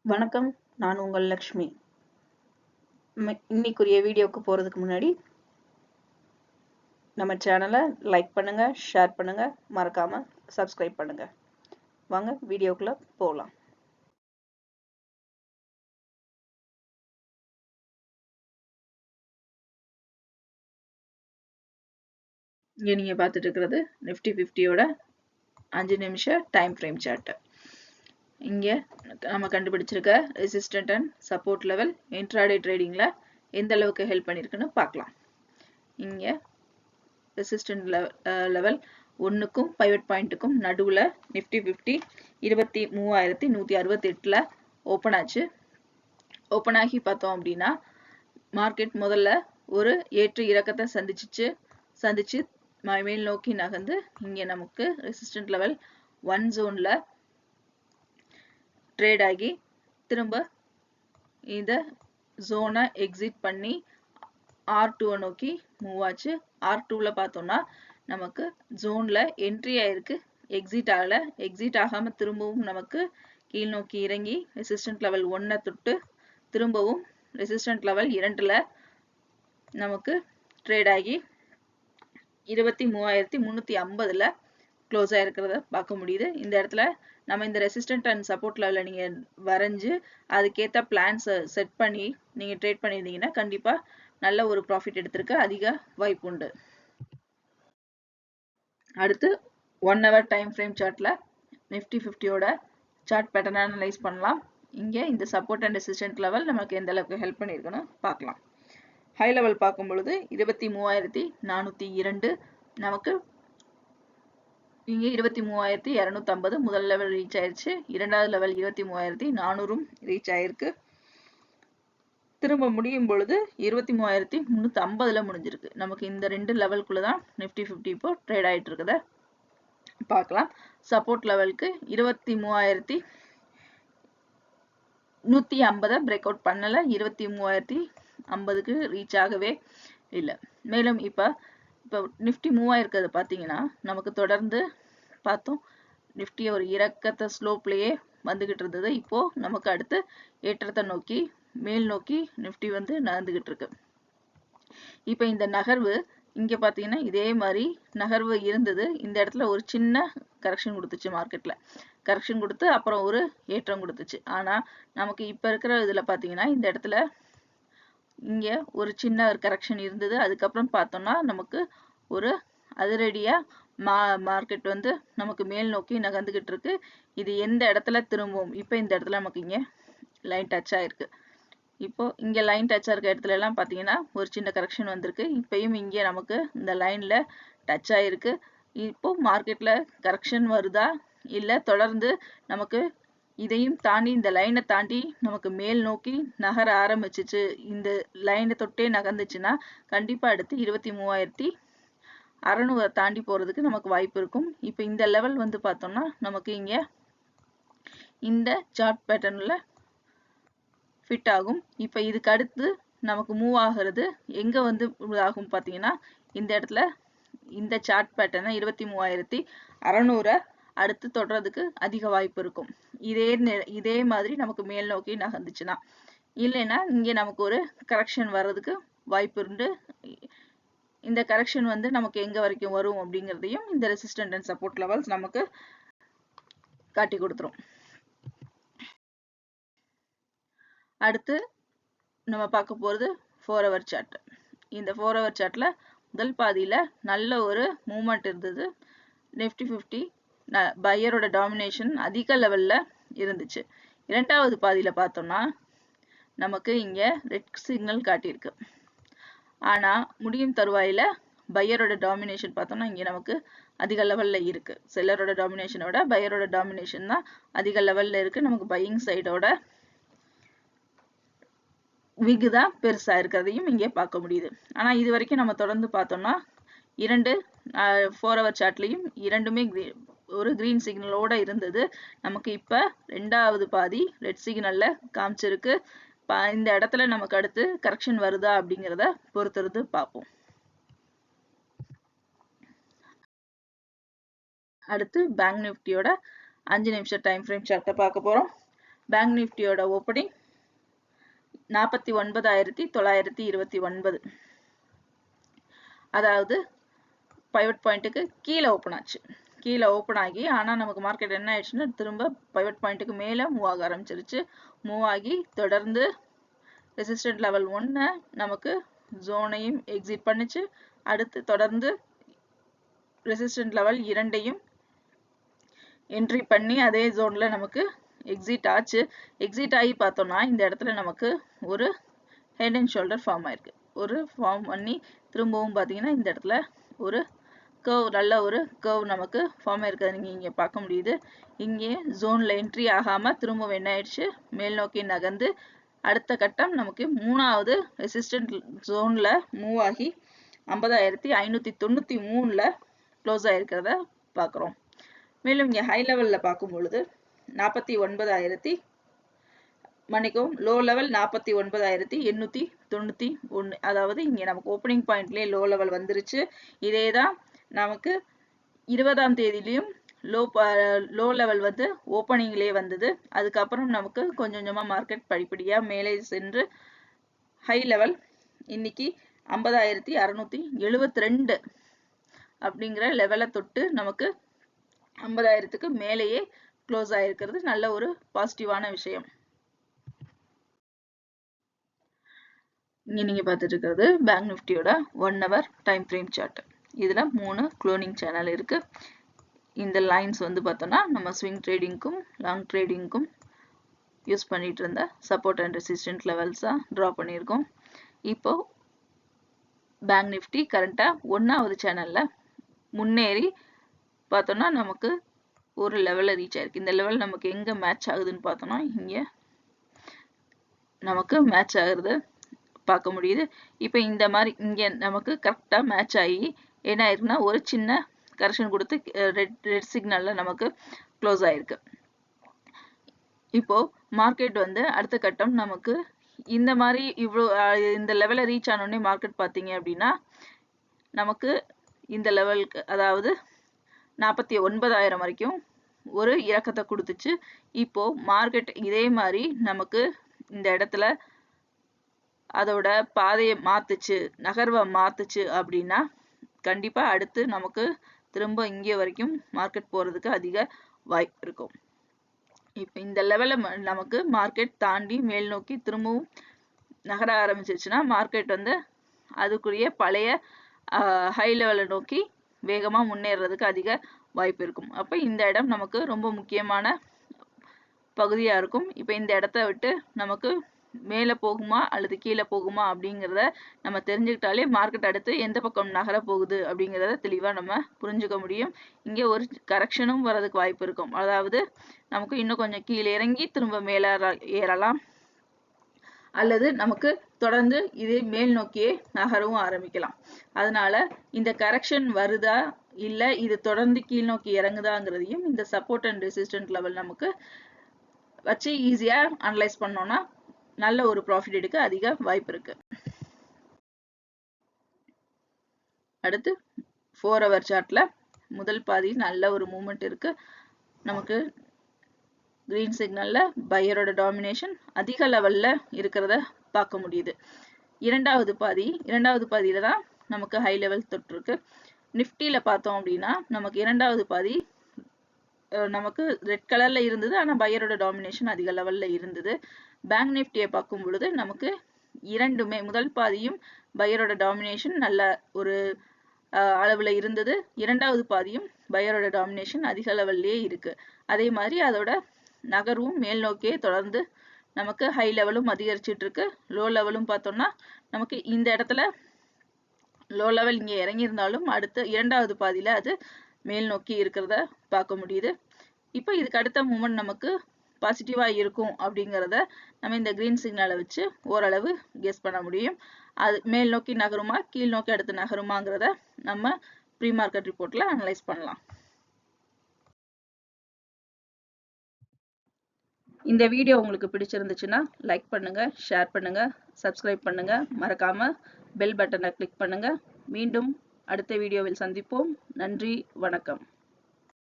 வணக்கம். நான் உங்கள் லக்ஷ்மி. இன்னைக்குரிய வீடியோக்கு போறதுக்கு முன்னாடி நம்ம சேனலை லைக் பண்ணுங்க, ஷேர் பண்ணுங்க, மறக்காம சப்ஸ்கிரைப் பண்ணுங்க. வாங்க வீடியோக்குள்ள போகலாம். இங்க நீங்க பார்த்துட்டு இருக்கிறது நிஃப்டி 50யோட 5 நிமிஷ டைம் ஃப்ரேம் சார்ட். இங்க நம்ம கண்டுபிடிச்சிருக்க resistant and support level intraday ட்ரேடிங்ல எந்த அளவுக்கு ஹெல்ப் பண்ணிருக்குன்னு பார்க்கலாம். இங்க ரெசிஸ்டன்ட் லெவல் 1க்கும் பைவட் பாயிண்ட்டுக்கும் நடுவுல நிஃப்டி 50 23,168ல ஓப்பன் ஆச்சு. ஓப்பன் ஆகி பார்த்தோம் அப்படின்னா மார்க்கெட் முதல்ல ஒரு ஏற்று இறக்கத்தை சந்திச்சு மேல் நோக்கி நகர்ந்து இங்க நமக்கு ரெசிஸ்டன்ட் லெவல் 1 ஜோன்ல ட்ரேட் ஆகி திரும்ப இந்த ஜோனை எக்ஸிட் பண்ணி R2 நோக்கி மூவ் ஆச்சு. R2ல பார்த்தோம்னா நமக்கு ஜோன்ல என்ட்ரி ஆயிருக்கு, எக்ஸிட் ஆகல. எக்ஸிட் ஆகாம திரும்பவும் நமக்கு கீழ் நோக்கி இறங்கி ரெசிஸ்டன்ட் லெவல் 1 தொட்டு திரும்பவும் ரெசிஸ்டன்ட் லெவல் 2ல நமக்கு ட்ரேட் ஆகி 23,350ல க்ளோஸ் ஆயிருக்கிறத பார்க்க முடியுது. இந்த இடத்துல நம்ம இந்த ரெசிஸ்டன்ட் அண்ட் சப்போர்ட் லெவல நீங்க வரைஞ்சு அதுக்கேற்ற பிளான்ஸ் செட் பண்ணி நீங்க ட்ரேட் பண்ணியிருந்தீங்கன்னா கண்டிப்பா நல்ல ஒரு ப்ராஃபிட் எடுத்திருக்க அதிக வாய்ப்பு உண்டு. அடுத்து 1 hour டைம் ஃப்ரேம் சார்ட்ல நிஃப்டி 50யோட சார்ட் பேட்டர்ன் அனலைஸ் பண்ணலாம். இங்க இந்த சப்போர்ட் அண்ட் ரெசிஸ்டன்ட் லெவல் நமக்கு எந்த அளவுக்கு ஹெல்ப் பண்ணியிருக்குன்னு பார்க்கலாம். ஹை லெவல் பார்க்கும் பொழுது 23,402 நமக்கு இங்கே 23,250 முதல் லெவல் ரீச் ஆயிருச்சு. இரண்டாவது லெவல் 23,400 ரீச் ஆயிருக்கு. திரும்ப முடியும் பொழுது 23,350ல முடிஞ்சிருக்கு. நமக்கு இந்த ரெண்டு லெவலுக்குள்ளதான் நிஃப்டி 50 இப்போ ட்ரேட் ஆயிட்டு இருக்குத பார்க்கலாம். சப்போர்ட் லெவலுக்கு 23,150 பிரேக் அவுட் பண்ணல, 23,050க்கு ரீச் ஆகவே இல்லை. மேலும் இப்போ நிஃப்டி மூவ் ஆயிருக்கிறது பார்த்தீங்கன்னா நமக்கு தொடர்ந்து பார்த்தோம் நிஃப்டி ஒரு இறக்கத்தை ஸ்லோப்லயே வந்துகிட்டு இருந்தது. இப்போ நமக்கு அடுத்து ஏற்றத்தை நோக்கி மேல் நோக்கி நிஃப்டி வந்து நகர்ந்துகிட்டு இருக்கு. இப்போ இந்த நகர்வு இங்க பாத்தீங்கன்னா இதே மாதிரி நகர்வு இருந்தது. இந்த இடத்துல ஒரு சின்ன கரெக்ஷன் கொடுத்துச்சு, மார்க்கெட்ல கரெக்ஷன் கொடுத்து அப்புறம் ஒரு ஏற்றம் கொடுத்துச்சு. ஆனா நமக்கு இப்ப இருக்கிற இதுல பாத்தீங்கன்னா இந்த இடத்துல இங்க ஒரு சின்ன ஒரு கரெக்ஷன் இருந்தது. அதுக்கப்புறம் பார்த்தோம்னா நமக்கு ஒரு அதிரடியா மார்க்கெட் வந்து நமக்கு மேல் நோக்கி நகர்ந்துகிட்டு இருக்கு. இது எந்த இடத்துல திரும்பும்? இப்ப இந்த இடத்துல நமக்கு இங்க லைன் டச் ஆயிருக்கு. இப்போ இங்க லைன் டச் ஆயிருக்க இடத்துல எல்லாம் பாத்தீங்கன்னா ஒரு சின்ன கரெக்ஷன் வந்திருக்கு. இப்பயும் இங்க நமக்கு இந்த லைன்ல டச் ஆயிருக்கு. இப்போ மார்க்கெட்ல கரெக்ஷன் வருதா இல்ல தொடர்ந்து நமக்கு இதையும் தாண்டி இந்த லைனை தாண்டி நமக்கு மேல் நோக்கி நகர ஆரம்பிச்சிச்சு, இந்த லைனை தொட்டே நகர்ந்துச்சுன்னா கண்டிப்பா அடுத்து 23,600 தாண்டி போறதுக்கு நமக்கு வாய்ப்பு இருக்கும். இப்ப இந்த லெவல் வந்து பார்த்தோம்னா நமக்கு இங்க இந்த சார்ட் பேட்டர்ன்ல ஃபிட் ஆகும். இப்ப இதுக்கு அடுத்து நமக்கு மூவ் ஆகிறது எங்க வந்து ஆகும் பாத்தீங்கன்னா இந்த இடத்துல இந்த சார்ட் பேட்டர்னை 23,600 அடுத்து தொடர்றதுக்கு அதிக வாய்ப்பு இருக்கும். இதே மாதிரி நமக்கு மேல் நோக்கி நகர்ந்துச்சுன்னா, இல்லைன்னா இங்க நமக்கு ஒரு கரெக்ஷன் வர்றதுக்கு வாய்ப்பு உண்டு. இந்த கரெக்ஷன் வந்து நமக்கு எங்க வரைக்கும் வரும் அப்படிங்கிறதையும் இந்த ரெசிஸ்டன்ட் அண்ட் சப்போர்ட் லெவல்ஸ் நமக்கு காட்டி கொடுத்துரும். அடுத்து நம்ம பார்க்க போறது 4 hour சார்ட். இந்த 4 hour சார்ட்ல முதல் பாதியில நல்ல ஒரு மூவ்மெண்ட் இருந்தது. நிஃப்டி 50 பையரோட டாமினேஷன் அதிக லெவல்ல இருந்துச்சு. இரண்டாவது பாதியில பார்த்தோம்னா நமக்கு இங்க ரெட் சிக்னல் காட்டியிருக்கு. ஆனா முடியும் தருவாயில பையரோட டாமினேஷன் பார்த்தோம்னா இங்க நமக்கு அதிக லெவல்ல இருக்கு. செல்லரோட டாமினேஷனோட பையரோட டாமினேஷன் தான் அதிக லெவல்ல இருக்கு. நமக்கு பையிங் சைடோட விகுதான் பெருசா இருக்கிறதையும் இங்கே பார்க்க முடியுது. ஆனா இது வரைக்கும் நம்ம தொடர்ந்து பார்த்தோம்னா இரண்டு 4 hour சார்ட்லயும் இரண்டுமே ஒரு கிரீன் சிக்னலோட இருந்தது. நமக்கு இப்ப ரெண்டாவது பாதி ரெட் சிக்னல்ல காமிச்சிருக்கு. இந்த இடத்துல நமக்கு அடுத்து கரெக்ஷன் வருதா அப்படிங்கிறத பொறுத்திருந்து பார்ப்போம். அடுத்து பேங்க் நிஃப்டியோட 5 நிமிஷ டைம் ஃப்ரேம் சார்ட்டை பார்க்க போறோம். பேங்க் நிஃப்டியோட ஓப்பனிங் 49,929. அதாவது பைவட் பாயிண்ட்டுக்கு கீழே ஓப்பன் ஆச்சு. கீழே ஓப்பன் ஆகி ஆனால் நமக்கு மார்க்கெட் என்ன ஆயிடுச்சுன்னா திரும்ப பைவட் பாயிண்ட்டுக்கு மேலே மூவ் ஆக ஆரம்பிச்சிருச்சு. மூவ் ஆகி தொடர்ந்து ரெசிஸ்டன்ட் லெவல் 1 நமக்கு ஜோனையும் எக்ஸிட் பண்ணிச்சு. அடுத்து தொடர்ந்து ரெசிஸ்டன்ட் லெவல் 2 என்ட்ரி பண்ணி அதே ஜோன்ல நமக்கு எக்ஸிட் ஆச்சு. எக்ஸிட் ஆகி பார்த்தோம்னா இந்த இடத்துல நமக்கு ஒரு ஹெட் அண்ட் ஷோல்டர் ஃபார்ம் ஆயிருக்கு. ஒரு ஃபார்ம் பண்ணி திரும்பவும் பார்த்தீங்கன்னா இந்த இடத்துல ஒரு கர்வ், நல்ல ஒரு கர்வ் நமக்கு ஃபார்ம் ஆயிருக்கிறது நீங்கள் இங்கே பார்க்க முடியுது. இங்கே ஜோனில் என்ட்ரி ஆகாமல் திரும்பவும் என்ன ஆயிடுச்சு, மேல் நோக்கி நகர்ந்து அடுத்த கட்டம் நமக்கு 3வது ரெசிஸ்டன்ட் ஜோனில் மூவ் ஆகி 50,593 க்ளோஸ் ஆயிருக்கிறத பார்க்குறோம். மேலும் இங்கே ஹை லெவலில் பார்க்கும் பொழுது 49,000 மன்னிக்கவும், லோ லெவல் 49,891. அதாவது இங்கே நமக்கு ஓப்பனிங் பாயிண்ட்லேயே லோ லெவல் வந்துருச்சு. இதே தான் நமக்கு 20ஆம் தேதியிலையும் லோ லெவல் வந்து ஓப்பனிங்லேயே வந்தது. அதுக்கப்புறம் நமக்கு கொஞ்சம் கொஞ்சமாக மார்க்கெட் படிப்படியாக மேலே சென்று ஹை லெவல் இன்னைக்கு 50,672 அப்படிங்கிற லெவலை தொட்டு நமக்கு 50,000க்கு மேலேயே க்ளோஸ் ஆயிருக்கிறது நல்ல ஒரு பாசிட்டிவான விஷயம். இங்க நீங்க பார்த்துட்டு இருக்கிறது பேங்க் நிஃப்டியோட 1 hour டைம் ஃப்ரேம் சார்ட். இதுல 3 க்ளோனிங் சேனல் இருக்கு. இந்த லைன்ஸ் வந்து பார்த்தோம்னா நம்ம ஸ்விங் ட்ரேடிங்க்கும் லாங் ட்ரேடிங்க்கும் யூஸ் பண்ணிட்டு இருந்த சப்போர்ட் அண்ட் ரெசிஸ்டன்ட் லெவல்ஸா டிரா பண்ணியிருக்கோம். இப்போ பேங்க் நிஃப்டி கரண்டா 1வது சேனல்ல முன்னேறி பார்த்தோம்னா நமக்கு ஒரு லெவலில் ரீச் ஆயிருக்கு. இந்த லெவல் நமக்கு எங்க மேட்ச் ஆகுதுன்னு பார்த்தோம்னா இங்க நமக்கு மேட்ச் ஆகுறது பார்க்க முடியுது. இப்போ இந்த மாதிரி இங்க நமக்கு கரெக்டா மேட்ச் ஆகி என்ன ஆயிருக்குன்னா ஒரு சின்ன கரெக்ஷன் கொடுத்து ரெட் சிக்னல்ல நமக்கு க்ளோஸ் ஆயிருக்கு. இப்போ மார்க்கெட் வந்து அடுத்த கட்டம் நமக்கு இந்த மாதிரி இந்த லெவலை ரீச் ஆனோடனே மார்க்கெட் பார்த்தீங்க அப்படின்னா நமக்கு இந்த லெவலுக்கு அதாவது 49,000 வரைக்கும் ஒரு இறக்கத்தை கொடுத்துச்சு. இப்போ மார்க்கெட் இதே மாதிரி நமக்கு இந்த இடத்துல அதோட பாதையை மாத்துச்சு, நகர்வை மாத்துச்சு அப்படின்னா கண்டிப்பா அடுத்து நமக்கு திரும்ப இங்கே வரைக்கும் மார்க்கெட் போறதுக்கு அதிக வாய்ப்பு இருக்கும். இப்போ இந்த லெவல்ல நமக்கு மார்க்கெட் தாண்டி மேல் நோக்கி திரும்பவும் நகர ஆரம்பிச்சிருச்சுன்னா மார்க்கெட் வந்து அதுக்குரிய பழைய ஹை லெவலை நோக்கி வேகமா முன்னேறதுக்கு அதிக வாய்ப்பு இருக்கும். அப்ப இந்த இடம் நமக்கு ரொம்ப முக்கியமான பகுதியா இருக்கும். இப்போ இந்த இடத்த விட்டு நமக்கு மேல போகுமா அல்லது கீழே போகுமா அப்படிங்கிறத நம்ம தெரிஞ்சுக்கிட்டாலே மார்க்கெட் அடுத்து எந்த பக்கம் நகர போகுது அப்படிங்கிறத தெளிவா நம்ம புரிஞ்சுக்க முடியும். இங்க ஒரு கரெக்ஷனும் வரதுக்கு வாய்ப்பு இருக்கும். அதாவது நமக்கு இன்னும் கொஞ்சம் கீழே இறங்கி திரும்ப மேல ஏறலாம், அல்லது நமக்கு தொடர்ந்து இதே மேல் நோக்கியே நகரவும் ஆரம்பிக்கலாம். அதனால இந்த கரெக்ஷன் வருதா இல்ல இது தொடர்ந்து கீழ் நோக்கி இறங்குதாங்கிறதையும் இந்த சப்போர்ட் அண்ட் ரெசிஸ்டன்ட் லெவல் நமக்கு வச்சு ஈஸியா அனலைஸ் பண்ணோம்னா நல்ல ஒரு ப்ராஃபிட் எடுக்க அதிக வாய்ப்பு இருக்கு. அடுத்து 4 hour சார்ட்ல முதல் பாதி நல்ல ஒரு மூவ்மெண்ட் இருக்கு. நமக்கு கிரீன் சிக்னல்ல பையரோட டாமினேஷன் அதிக லெவல்ல இருக்கிறத பார்க்க முடியுது. இரண்டாவது பாதியில தான் நமக்கு ஹை லெவல் தொட்டிருக்கு. நிஃப்டியில பார்த்தோம் அப்படின்னா நமக்கு இரண்டாவது பாதி நமக்கு ரெட் கலர்ல இருந்தது, ஆனா பையரோட டாமினேஷன் அதிக லெவல்ல இருந்தது. பேங்க் நிஃப்டியை பார்க்கும் பொழுது நமக்கு இரண்டுமே முதல் பாதியும் பையரோட டாமினேஷன் நல்ல ஒரு அளவுல இருந்தது, இரண்டாவது பாதியும் பையரோட டாமினேஷன் அதிக லெவல்லே இருக்கு. அதே மாதிரி அதோட நகர்வும் மேல் நோக்கியே தொடர்ந்து நமக்கு ஹை லெவலும் அதிகரிச்சுட்டு இருக்கு. லோ லெவலும் பார்த்தோம்னா நமக்கு இந்த இடத்துல லோ லெவல் இங்க இறங்கி இருந்தாலும் அடுத்த இரண்டாவது பாதியில அது மேல் நோக்கி இருக்கிறத பார்க்க முடியுது. இப்போ இதுக்கு அடுத்த மூமெண்ட் நமக்கு பாசிட்டிவா இருக்கும் அப்படிங்கிறத நம்ம இந்த கிரீன் சிக்னலை வச்சு ஓரளவு கெஸ் பண்ண முடியும். அது மேல் நோக்கி நகருமா கீழ் நோக்கி அடுத்து நகருமாங்கிறத நம்ம ப்ரீ மார்க்கெட் ரிப்போர்ட்ல அனலைஸ் பண்ணலாம். இந்த வீடியோ உங்களுக்கு பிடிச்சிருந்துச்சுன்னா லைக் பண்ணுங்க, ஷேர் பண்ணுங்க, சப்ஸ்கிரைப் பண்ணுங்க, மறக்காம பெல் பட்டனை கிளிக் பண்ணுங்க. மீண்டும் அடுத்த வீடியோவில் சந்திப்போம். நன்றி, வணக்கம்.